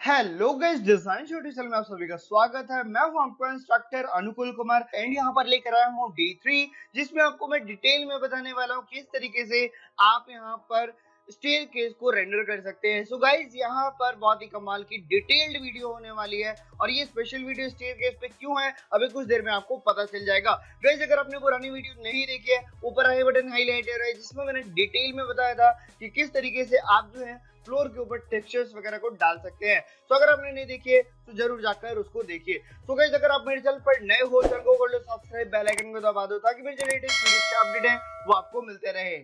Hello guys, design tutorial में आप सभी का स्वागत है। मैं हूं आपका इंस्ट्रक्टर अनुकूल कुमार एंड यहां पर लेकर आया हूं D3, जिसमें आपको मैं डिटेल में बताने वाला हूं किस तरीके से आप यहां पर स्टेयरकेस को रेंडर कर सकते हैं। सो गाइस, यहां पर बहुत ही कमाल की डिटेल्ड वीडियो होने वाली है और ये स्पेशल वीडियो स्टेयरकेस पे क्यों है अभी कुछ देर में आपको पता चल जाएगा। गाइस, अगर आपने पुरानी वीडियो नहीं देखी है, ऊपर आई बटन हाईलाइट है जिसमें मैंने डिटेल में बताया था कि किस तरीके से आप जो है फ्लोर के ऊपर टेक्सचर्स वगैरह को डाल सकते हैं। तो अगर आपने नहीं देखी है तो जरूर जाकर उसको देखिए। तो गाइस, अगर आप मेरे चैनल पर नए हो चैनल को कर लो सब्सक्राइब, बेल आइकन को दबा दो ताकि मेरे जो लेटेस्ट वीडियोस के अपडेट हैं वो आपको मिलते रहे।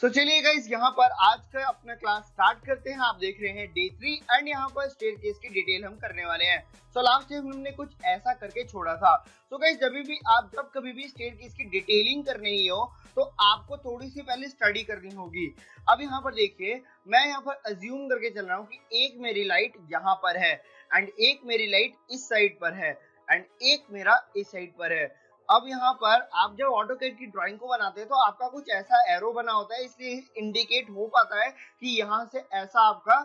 तो चलिए गाइस, यहाँ पर आज का अपना क्लास स्टार्ट करते हैं। आप देख रहे हैं D3 एंड यहाँ पर स्टेयरकेस की डिटेल हम करने वाले हैं। सो लास्ट टाइम हमने कुछ ऐसा करके छोड़ा था। तो गाइस, जब कभी भी स्टेयरकेस की डिटेलिंग करनी ही हो तो आपको थोड़ी सी पहले स्टडी करनी होगी। अब यहाँ पर देखिए, मैं यहाँ पर अज्यूम करके चल रहा हूँ कि एक मेरी लाइट यहाँ पर है एंड एक मेरी लाइट इस साइड पर है एंड एक मेरा इस साइड पर है। अब यहाँ पर आप जब ऑटोकैड की ड्राइंग को बनाते हैं तो आपका कुछ ऐसा एरो बना होता है, इसलिए इंडिकेट हो पाता है कि यहाँ से ऐसा आपका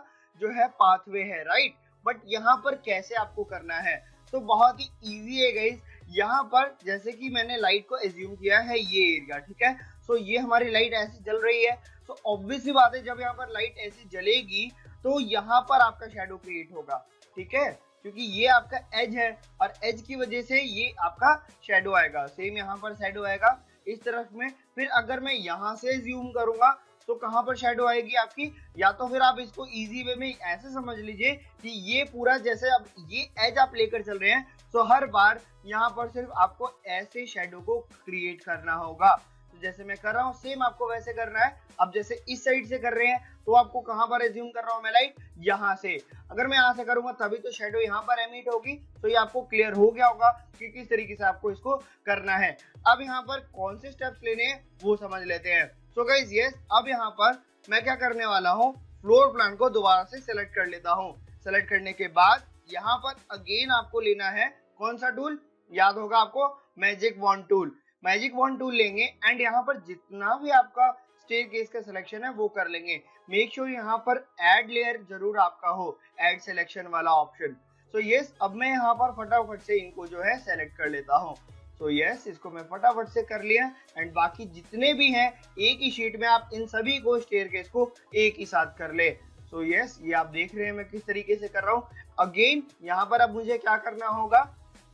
जो है पाथवे है, राइट। बट यहाँ पर कैसे आपको करना है तो बहुत ही इजी है गाइस। यहाँ पर जैसे कि मैंने लाइट को एज्यूम किया है ये एरिया, ठीक है। सो ये हमारी लाइट ऐसी जल रही है। तो ऑब्वियस सी बात है, जब यहाँ पर लाइट ऐसी जलेगी तो यहाँ पर आपका शेडो क्रिएट होगा, ठीक है, क्योंकि ये आपका एज है और एज की वजह से ये आपका शेडो आएगा। सेम यहाँ पर शेडो आएगा इस तरफ में। फिर अगर मैं यहाँ से जूम करूंगा तो कहाँ पर शेडो आएगी आपकी, या तो फिर आप इसको इजी वे में ऐसे समझ लीजिए कि ये पूरा जैसे अब ये एज आप लेकर चल रहे हैं तो हर बार यहाँ पर सिर्फ आपको ऐसे शेडो को क्रिएट करना होगा। तो जैसे मैं कर रहा हूँ सेम आपको वैसे करना है। अब जैसे इस साइड से कर रहे हैं तो आपको कहां पर एज्यूम कर रहा हूं मैं लाइट, यहां से। अगर मैं यहां से करूंगा तभी तो शेडो यहां पर एमिट होगी। तो ये आपको क्लियर हो गया होगा कि किस तरीके से आपको इसको करना है। अब यहां पर कौन से स्टेप्स लेने हैं वो समझ लेते हैं। सो गाइस यस, अब यहां पर मैं क्या करने वाला हूं, फ्लोर प्लान को दोबारा से सिलेक्ट कर लेता हूं। सेलेक्ट करने के बाद यहां पर अगेन आपको लेना है कौन सा टूल, याद होगा आपको, magic wand tool. Magic wand tool लेंगे एंड यहाँ पर जितना भी आपका स्टेयरकेस का सिलेक्शन है वो कर लेंगे। मेक श्योर यहाँ पर ऐड लेयर जरूर आपका हो, ऐड सिलेक्शन वाला ऑप्शन। सो यस, अब मैं यहाँ पर फटाफट से इनको जो है सेलेक्ट कर लेता हूँ। सो यस, इसको मैं फटाफट से कर लिया एंड बाकी जितने भी हैं एक ही शीट में आप इन सभी को स्टेयरकेस को एक ही साथ कर ले। सो यस, ये आप देख रहे हैं मैं किस तरीके से कर रहा हूँ। अगेन यहाँ पर अब मुझे क्या करना होगा,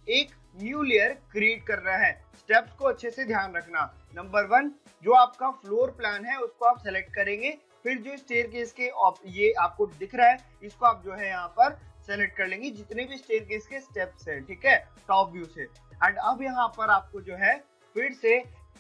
एक न्यू लेयर क्रिएट करना है। स्टेप्स को अच्छे से ध्यान रखना। नंबर 1, जो आपका फ्लोर प्लान है उसको आप सेलेक्ट करेंगे। फिर जो स्टेयरकेस के ये आपको दिख रहा है इसको आप जो है यहाँ पर सेलेक्ट कर लेंगे, जितने भी स्टेयरकेस के स्टेप्स हैं, ठीक है, टॉप व्यू से। एंड अब यहाँ पर आपको जो है फिर से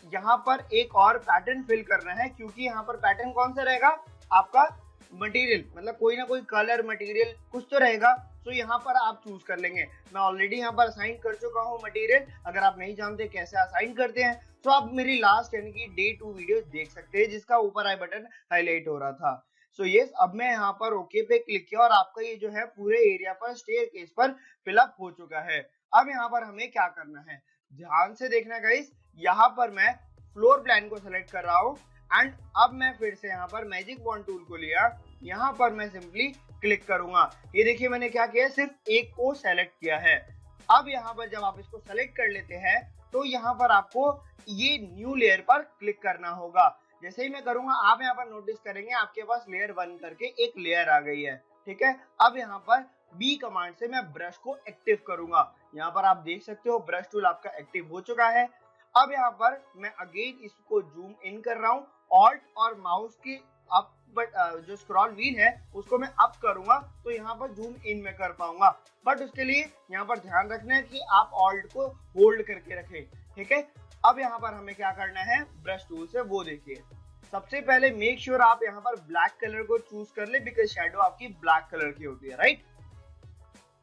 यहाँ पर एक और पैटर्न फिल करना है, क्योंकि यहाँ पर पैटर्न कौन सा रहेगा आपका, मटेरियल, मतलब कोई ना कोई कलर मटेरियल कुछ तो रहेगा। तो यहाँ पर आप चूज कर लेंगे। मैं ऑलरेडी यहाँ पर असाइन कर चुका हूँ मटेरियल। अगर आप नहीं जानते कैसे असाइन करते हैं तो आप मेरी लास्ट यानी कि डे 2 वीडियो देख सकते हैं, जिसका ऊपर आई बटन हाईलाइट हो रहा था। सो यस, अब मैं यहाँ पर ओके पे क्लिक किया और आपका ये जो है पूरे एरिया पर स्टेयरकेस पर फिलअप हो चुका है। अब यहाँ पर हमें क्या करना है, ध्यान से देखना गाइस। यहाँ पर मैं फ्लोर प्लान को सिलेक्ट कर रहा हूँ एंड अब मैं फिर से यहाँ पर मैजिक वॉन्ड टूल को लिया। यहाँ पर मैं सिंपली क्लिक करूंगा। ये देखिए मैंने क्या किया, सिर्फ एक को सेलेक्ट किया है। अब यहाँ पर जब आप इसको सेलेक्ट कर लेते हैं तो यहाँ पर आपको ये न्यू लेयर पर क्लिक करना होगा। जैसे ही मैं करूंगा आप यहाँ पर नोटिस करेंगे आपके पास लेयर 1 करके एक लेयर आ गई है, ठीक है। अब यहाँ पर बी कमांड से मैं ब्रश को एक्टिव करूंगा। यहाँ पर आप देख सकते हो ब्रश टूल आपका एक्टिव हो चुका है। अब यहाँ पर मैं अगेन इसको जूम इन कर रहा हूँ, ऑल्ट और माउस की अप जो स्क्रॉल व्हील है उसको मैं अप करूंगा तो यहाँ पर जूम इन में कर पाऊंगा। बट उसके लिए यहाँ पर ध्यान रखना है कि आप ऑल्ट को होल्ड करके रखें, ठीक है। अब यहाँ पर हमें क्या करना है ब्रश टूल से, वो देखिए। सबसे पहले मेक श्योर आप यहाँ पर ब्लैक कलर को चूज कर ले, बिकॉज शेडो आपकी ब्लैक कलर की होती है, राइट।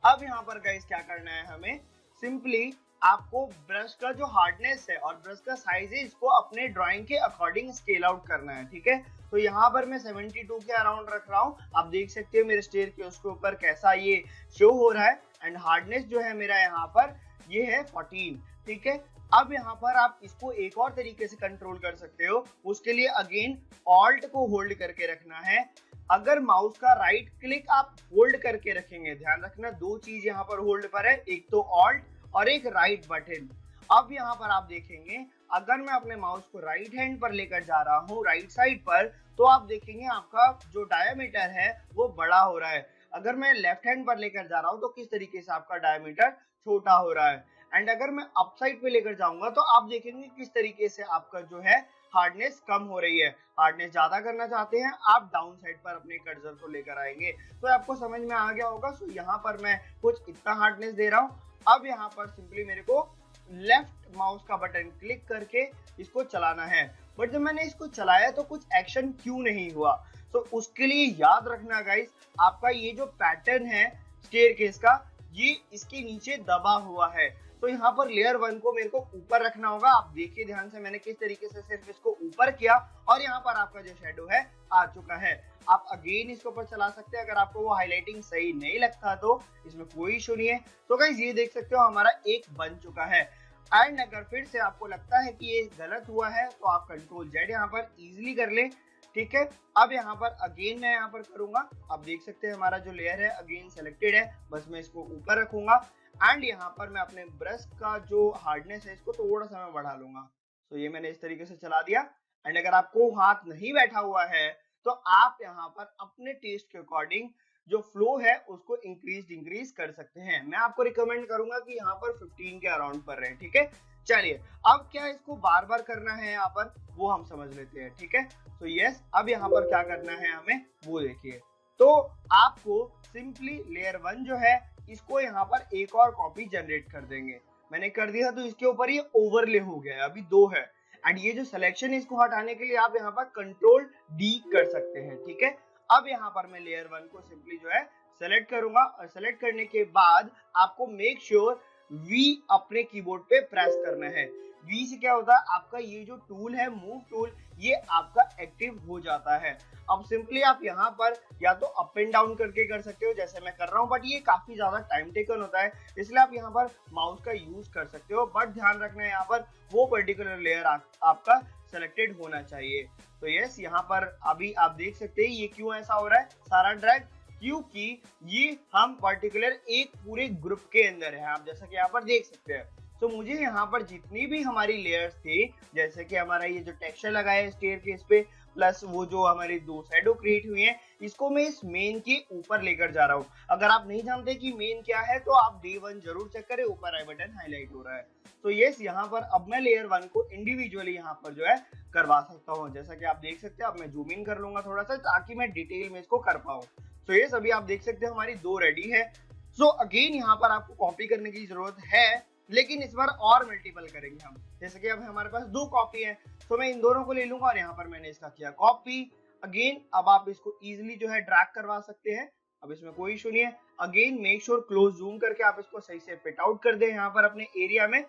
अब यहाँ पर गाइस क्या करना है, हमें सिंपली आपको ब्रश का जो हार्डनेस है और ब्रश का साइज है इसको अपने ड्राइंग के अकॉर्डिंग स्केल आउट करना है, ठीक है। तो यहाँ पर मैं 72 के अराउंड रख रहा हूँ। आप देख सकते हैं मेरे स्टेयर के उसके ऊपर कैसा ये शो हो रहा है। एंड हार्डनेस जो है मेरा यहाँ पर ये है 14, ठीक है। अब यहाँ पर आप इसको एक और तरीके से कंट्रोल कर सकते हो। उसके लिए अगेन ऑल्ट को होल्ड करके रखना है। अगर माउस का राइट क्लिक आप होल्ड करके रखेंगे, ध्यान रखना दो चीज यहाँ पर होल्ड पर है, एक तो ऑल्ट और एक राइट बटन। अब यहाँ पर आप देखेंगे अगर मैं अपने माउस को राइट हैंड पर लेकर जा रहा हूँ राइट साइड पर, तो आप देखेंगे आपका जो डायमीटर है वो बड़ा हो रहा है। अगर मैं लेफ्ट हैंड पर लेकर जा रहा हूँ तो किस तरीके से आपका डायमीटर छोटा हो रहा है। एंड अगर मैं अप साइड पे लेकर जाऊंगा तो आप देखेंगे किस तरीके से आपका जो है हार्डनेस कम हो रही है। हार्डनेस ज्यादा करना चाहते हैं आप डाउन साइड पर अपने कर्सर को लेकर आएंगे। तो आपको समझ में आ गया होगा। सो यहाँ पर मैं कुछ इतना हार्डनेस दे रहा हूँ। अब यहाँ पर सिंपली मेरे को लेफ्ट माउस का बटन क्लिक करके इसको चलाना है। बट जब मैंने इसको चलाया तो कुछ एक्शन क्यों नहीं हुआ। तो उसके लिए याद रखना गाइस, आपका ये जो पैटर्न है स्टेयरकेस का, ये इसके नीचे दबा हुआ है। तो यहाँ पर लेयर 1 को मेरे को ऊपर रखना होगा। आप देखिए ध्यान से मैंने किस तरीके से सिर्फ इसको ऊपर किया और यहाँ पर आपका जो शेडो है आ चुका है। आप अगेन इसके ऊपर चला सकते हैं अगर आपको वो हाईलाइटिंग सही नहीं लगता तो, इसमें कोई इशू नहीं है। तो गाइस ये देख सकते हो हमारा एक बन चुका है। एंड अगर फिर से आपको लगता है कि ये गलत हुआ है तो आप कंट्रोल जेड यहाँ पर इजीली कर ले, ठीक है। अब यहाँ पर अगेन मैं यहाँ पर करूंगा, आप देख सकते हैं हमारा जो लेयर है अगेन सेलेक्टेड है, बस मैं इसको ऊपर रखूंगा। एंड यहाँ पर मैं अपने ब्रश का जो हार्डनेस है इसको थोड़ा सा मैं बढ़ा लूंगा। तो ये मैंने इस तरीके से चला दिया। एंड अगर आपको हाथ नहीं बैठा हुआ है तो आप यहाँ पर अपने टेस्ट के अकॉर्डिंग जो फ्लो है उसको इंक्रीज डिक्रीज कर सकते हैं। मैं आपको रिकमेंड करूंगा कि यहाँ पर 15 के अराउंड पर रहे, ठीक है। चलिए अब क्या इसको बार बार करना है यहाँ पर वो हम समझ लेते हैं, ठीक है। तो यस, अब यहाँ पर क्या करना है हमें वो देखिए। तो आपको सिंपली लेयर 1 जो है इसको यहाँ पर एक और कॉपी जनरेट कर देंगे। मैंने कर दिया तो इसके ऊपर ये ओवरले हो गया है, अभी 2 है। एंड ये जो सिलेक्शन है इसको हटाने के लिए आप यहाँ पर कंट्रोल डी कर सकते हैं, ठीक है। अब यहाँ पर मैं लेयर 1 को सिंपली जो है सेलेक्ट करूंगा और सेलेक्ट करने के बाद आपको मेक श्योर वी अपने कीबोर्ड पे प्रेस करना है। वी से क्या होता है, आपका ये जो टूल है मूव टूल, ये आपका एक्टिव हो जाता है। अब सिंपली आप यहाँ पर या तो अप एंड डाउन करके कर सकते हो जैसे मैं कर रहा हूँ, बट ये काफी ज्यादा टाइम टेकन होता है, इसलिए आप यहाँ पर माउस का यूज कर सकते हो। बट ध्यान रखना है यहाँ पर वो पर्टिकुलर लेयर आपका सेलेक्टेड होना चाहिए। तो यस, यहाँ पर अभी आप देख सकते हैं ये क्यों ऐसा हो रहा है सारा ड्रैग, क्योंकि ये हम पर्टिकुलर एक पूरे ग्रुप के अंदर है, आप जैसा कि यहाँ पर देख सकते हैं। तो मुझे यहाँ पर जितनी भी हमारी लेयर्स थी, जैसे कि हमारा ये जो टेक्सचर लगा है स्टेयरकेस पे, प्लस वो जो हमारी 2 शैडो क्रिएट हुई हैं, इसको मैं इस मेन के ऊपर लेकर जा रहा हूँ। अगर आप नहीं जानते कि मेन क्या है तो आप डे 1 जरूर चेक करें, ऊपर आई बटन हाईलाइट हो रहा है। तो यस, यहाँ पर अब मैं लेयर 1 को इंडिविजुअली यहाँ पर जो है करवा सकता हूँ, जैसा कि आप देख सकते हैं। अब मैं जूम इन कर लूंगा थोड़ा सा ताकि मैं डिटेल में इसको कर पाऊँ। तो ये सभी आप देख सकते हैं हमारी 2 रेडी है। सो अगेन यहाँ पर आपको कॉपी करने की जरूरत है, लेकिन इस बार और मल्टीपल करेंगे हम। जैसे कि अब हमारे पास 2 कॉपी है, तो मैं इन दोनों को ले लूंगा और यहाँ पर मैंने इसका किया कॉपी। अगेन अब आप इसको इजीली जो है ड्रैग करवा सकते हैं, अब इसमें कोई इशू नहीं है। Again make sure close zoom करके आप इसको सही से फिट आउट कर दें यहाँ पर अपने एरिया में।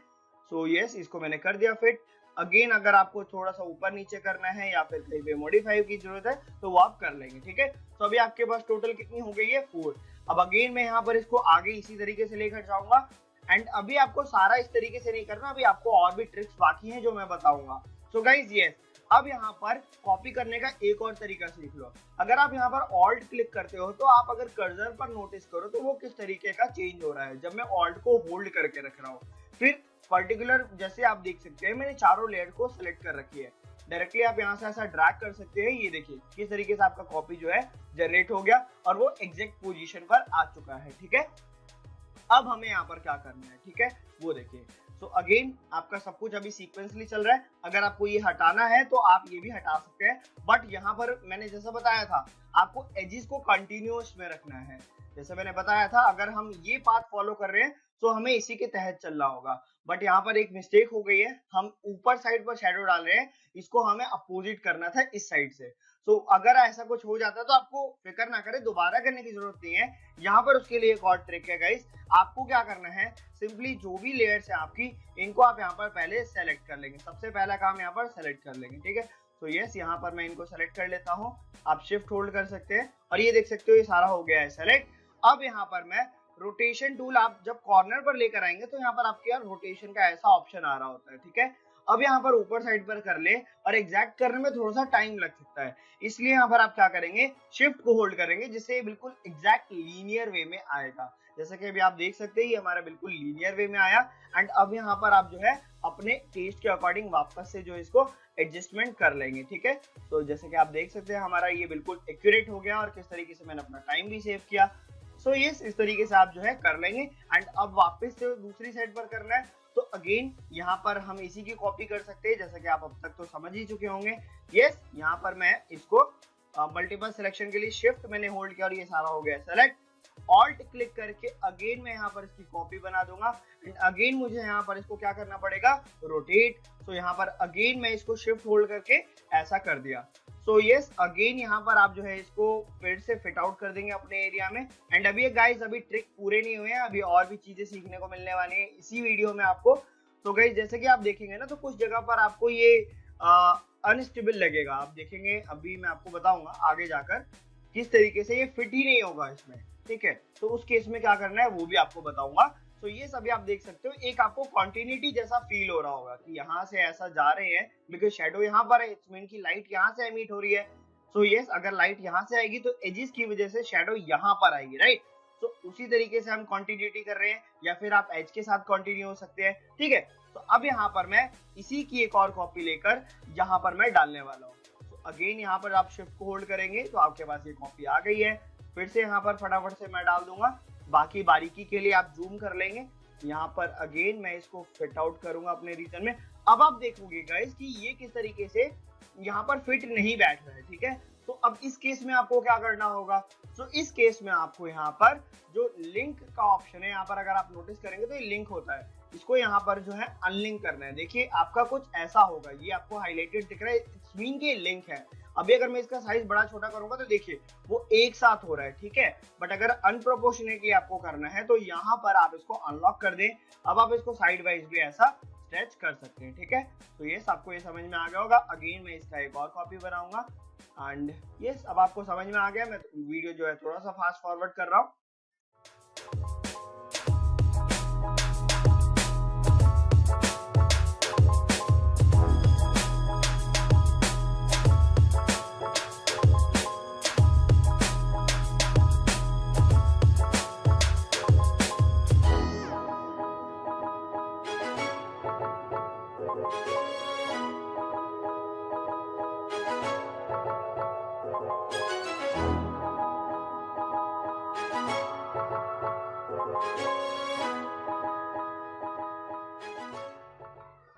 सो यस, इसको मैंने कर दिया फिट। अगेन अगर आपको थोड़ा सा ऊपर नीचे करना है या फिर कहीं पे मॉडिफाई की जरूरत है तो वो आप कर लेंगे, ठीक है। तो अभी आपके पास टोटल कितनी हो गई है 4। अब अगेन मैं यहाँ पर इसको आगे इसी तरीके से लेकर जाऊंगा। एंड अभी आपको सारा इस तरीके से नहीं करना, अभी आपको और भी ट्रिक्स बाकी हैं जो मैं बताऊंगा। सो गाइज यस, अब यहाँ पर कॉपी करने का एक और तरीका सीख लो। अगर आप यहाँ पर ऑल्ट क्लिक करते हो तो आप अगर कर्सर पर नोटिस करो तो वो किस तरीके का चेंज हो रहा है जब मैं ऑल्ट को होल्ड करके रख रहा हूँ। फिर पर्टिकुलर जैसे आप देख सकते हैं मैंने चारों लेयर को सिलेक्ट कर रखी है, डायरेक्टली आप यहाँ से ऐसा ड्रैग कर सकते हैं। ये देखिए किस तरीके से आपका कॉपी जो है जनरेट हो गया और वो एग्जैक्ट पोजीशन पर आ चुका है, ठीक है। अब हमें यहाँ पर क्या करना है, ठीक है, वो देखिए। सो अगेन आपका सब कुछ अभी सीक्वेंसली चल रहा है। अगर आपको ये हटाना है तो आप ये भी हटा सकते हैं, बट यहाँ पर मैंने जैसा बताया था आपको एजिस को कंटिन्यूअस में रखना है। जैसे मैंने बताया था अगर हम ये पाथ फॉलो कर रहे हैं तो हमें इसी के तहत चलना होगा। बट यहाँ पर एक मिस्टेक हो गई है, हम ऊपर साइड पर शैडो डाल रहे हैं, इसको हमें अपोजिट करना था इस साइड से। तो अगर ऐसा कुछ हो जाता है तो आपको फिक्र ना करें, दोबारा करने की जरूरत नहीं है। यहाँ पर उसके लिए एक और ट्रिक है गाइस, आपको क्या करना है, सिंपली जो भी लेयर्स है आपकी इनको आप यहाँ पर पहले सेलेक्ट कर लेंगे। सबसे पहला काम यहाँ पर सेलेक्ट कर लेंगे, ठीक है। तो यस, यहाँ पर मैं इनको सेलेक्ट कर लेता हूँ, आप शिफ्ट होल्ड कर सकते हैं और ये देख सकते हो ये सारा हो गया है सेलेक्ट। अब यहाँ पर मैं रोटेशन टूल आप जब कॉर्नर पर लेकर आएंगे तो यहाँ पर आपके यार रोटेशन का ऐसा ऑप्शन आ रहा होता है, ठीक है। अब यहाँ पर ऊपर साइड पर कर ले और एग्जैक्ट करने में थोड़ा सा टाइम लग सकता है, इसलिए यहाँ पर आप क्या करेंगे, शिफ्ट को होल्ड करेंगे, जिससे बिल्कुल एग्जैक्ट लीनियर वे में आएगा। जैसे कि अभी आप देख सकते हैं ये हमारा बिल्कुल लीनियर वे में आया। एंड अब यहाँ पर आप जो है अपने टेस्ट के अकॉर्डिंग वापस से जो इसको एडजस्टमेंट कर लेंगे, ठीक है। तो जैसे कि आप देख सकते हैं हमारा ये बिल्कुल एक्यूरेट हो गया और किस तरीके से मैंने अपना टाइम भी सेव किया। सो यस, इस तरीके से आप जो है कर लेंगे। एंड अब वापस से दूसरी साइड पर करना है तो अगेन यहाँ पर हम इसी की कॉपी कर सकते हैं, जैसा कि आप अब तक तो समझ ही चुके होंगे। यस, यहाँ पर मैं इसको मल्टीपल सिलेक्शन के लिए शिफ्ट मैंने होल्ड किया और ये सारा हो गया सेलेक्ट। ऑल्ट क्लिक करके अगेन मैं यहाँ पर इसकी कॉपी बना दूंगा एंड अगेन मुझे यहाँ पर इसको क्या करना पड़ेगा, रोटेट। सो यहाँ पर अगेन मैं इसको शिफ्ट होल्ड करके ऐसा कर दिया। सो यस, अगेन यहाँ पर आप जो है इसको फिर से फिट आउट कर देंगे अपने एरिया में। एंड अभी गाइस अभी ट्रिक पूरे नहीं हुए हैं, अभी और भी चीजें सीखने को मिलने वाली है इसी वीडियो में आपको। तो गाइस जैसे कि आप देखेंगे ना तो कुछ जगह पर आपको ये अनस्टेबल लगेगा, आप देखेंगे अभी मैं आपको बताऊंगा आगे जाकर किस तरीके से ये फिट ही नहीं होगा इसमें, ठीक है। तो उस केस में क्या करना है वो भी आपको बताऊंगा। तो ये सभी आप देख सकते हो, एक आपको कॉन्टिन्यूटी जैसा फील हो रहा होगा कि यहाँ से ऐसा जा रहे हैं बिकॉज शेडो यहाँ पर है, इट्स मीन की लाइट यहाँ से एमिट हो रही है। सो यस, अगर लाइट यहाँ से आएगी तो एजिस की वजह से शेडो यहाँ पर आएगी, राइट। तो उसी तरीके से हम कॉन्टिन्यूटी कर रहे हैं, या फिर आप एज के साथ कंटिन्यू हो सकते हैं, ठीक है। तो अब यहाँ पर मैं इसी की एक और कॉपी लेकर यहाँ पर मैं डालने वाला हूँ। तो अगेन यहाँ पर आप शिफ्ट को होल्ड करेंगे तो आपके पास ये कॉपी आ गई है। फिर से यहाँ पर फटाफट से मैं डाल दूंगा, बाकी बारीकी के लिए आप जूम कर लेंगे। यहाँ पर अगेन मैं इसको फिट आउट करूंगा अपने रीजन में। अब आप देखोगे गाइस कि ये किस तरीके से यहाँ पर फिट नहीं बैठ रहा है, ठीक है। तो अब इस केस में आपको क्या करना होगा, तो इस केस में आपको यहाँ पर जो लिंक का ऑप्शन है, यहाँ पर अगर आप नोटिस करेंगे तो ये लिंक होता है, इसको यहाँ पर जो है अनलिंक करना है। देखिए आपका कुछ ऐसा होगा, ये आपको हाईलाइटेड दिख रहा है, इट्स मीन के लिंक है। अभी अगर मैं इसका साइज बड़ा छोटा करूंगा तो देखिए वो एक साथ हो रहा है, ठीक है। बट अगर अनप्रोपोर्शनेटली आपको करना है तो यहाँ पर आप इसको अनलॉक कर दें। अब आप इसको साइड वाइज भी ऐसा स्ट्रेच कर सकते हैं, ठीक है। तो ये आपको ये समझ में आ गया होगा। अगेन मैं इसका एक और कॉपी बनाऊंगा एंड यस, अब आपको समझ में आ गया। मैं वीडियो जो है थोड़ा सा फास्ट फॉरवर्ड कर रहा हूँ।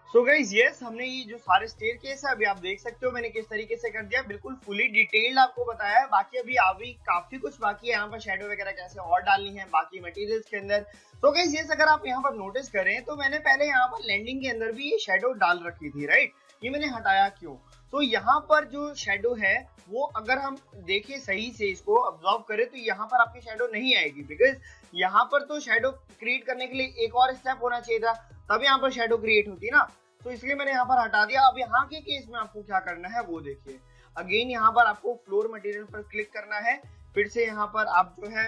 सो गाइस यस, हमने ये जो सारे स्टेयरकेस है अभी आप देख सकते हो मैंने किस तरीके से कर दिया, बिल्कुल फुली डिटेल्ड आपको बताया है। बाकी अभी काफी कुछ बाकी है, यहाँ पर शेडो वगैरह कैसे और डालनी है बाकी मटेरियल्स के अंदर। तो गाइस यस, अगर आप यहाँ पर नोटिस करें तो मैंने पहले यहाँ पर लैंडिंग के अंदर भी ये शेडो डाल रखी थी, राइट। ये मैंने हटाया क्यों, तो यहाँ पर जो शेडो है वो अगर हम देखें सही से इसको ऑब्जर्व करें तो यहाँ पर आपकी शेडो नहीं आएगी, बिकॉज यहाँ पर तो शेडो क्रिएट करने के लिए एक और स्टेप होना चाहिए था, तब यहाँ पर शेडो क्रिएट होती है ना। तो इसलिए मैंने यहाँ पर हटा दिया। अब यहाँ के केस में आपको क्या करना है वो देखिए। अगेन यहाँ पर आपको फ्लोर मटेरियल पर क्लिक करना है, फिर से यहाँ पर आप जो है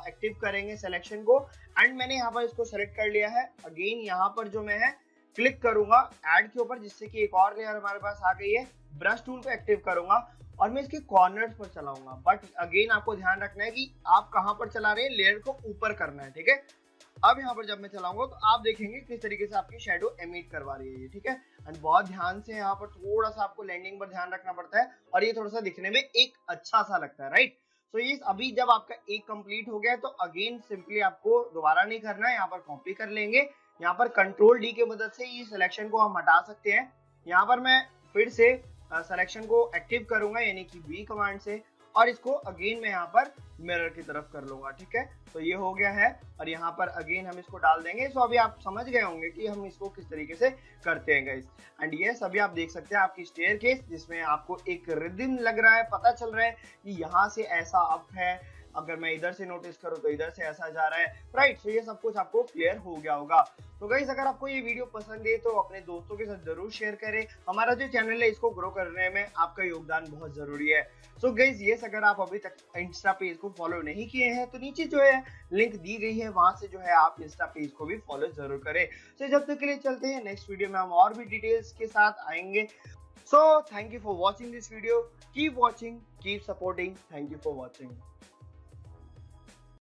एक्टिव करेंगे सिलेक्शन को एंड मैंने यहाँ पर इसको सेलेक्ट कर लिया है। अगेन यहाँ पर जो मैं है क्लिक करूंगा ऐड के ऊपर, जिससे कि एक और लेयर हमारे पास आ गई है। ब्रश टूल को एक्टिव करूंगा और मैं इसके कॉर्नर्स पर चलाऊंगा, बट अगेन आपको ध्यान रखना है कि आप कहां पर चला रहे हैं, लेयर को ऊपर करना है, ठीक है। अब यहाँ पर जब मैं चलाऊंगा तो आप देखेंगे किस तरीके से आपकी शेडो एमिट करवा रही है ये, ठीक है। एंड बहुत ध्यान से यहाँ पर थोड़ा सा आपको लैंडिंग पर ध्यान रखना पड़ता है और ये थोड़ा सा दिखने में एक अच्छा सा लगता है, राइट। सो ये अभी जब आपका एक कंप्लीट हो गया है तो अगेन सिंपली आपको दोबारा नहीं करना है, यहाँ पर कॉपी कर लेंगे। यहाँ पर कंट्रोल डी की मदद से ये सिलेक्शन को हम हटा सकते हैं। यहाँ पर मैं फिर से सिलेक्शन को एक्टिव करूंगा यानी कि बी कमांड से, और इसको अगेन मैं यहाँ पर मिरर की तरफ कर लूंगा, ठीक है। तो ये हो गया है और यहाँ पर अगेन हम इसको डाल देंगे। सो अभी आप समझ गए होंगे कि हम इसको किस तरीके से करते हैं गाइस। एंड यस, अभी आप देख सकते हैं आपकी स्टेयरकेस जिसमें आपको एक रिदम लग रहा है, पता चल रहा है कि यहाँ से ऐसा अप है, अगर मैं इधर से नोटिस करूँ तो इधर से ऐसा जा रहा है, राइट। सो ये सब कुछ आपको क्लियर हो गया होगा। तो गाइस अगर आपको ये वीडियो पसंद है तो अपने दोस्तों के साथ जरूर शेयर करें। हमारा जो चैनल है इसको ग्रो करने में आपका योगदान बहुत जरूरी है। सो गाइस यस, अगर आप अभी तक इंस्टा पेज को फॉलो नहीं किए हैं तो नीचे जो है लिंक दी गई है, वहां से जो है आप इंस्टा पेज को भी फॉलो जरूर करें। सो जब तक के लिए चलते हैं, नेक्स्ट वीडियो में हम और भी डिटेल्स के साथ आएंगे। So thank you for watching this video, keep watching, keep supporting, thank you for watching.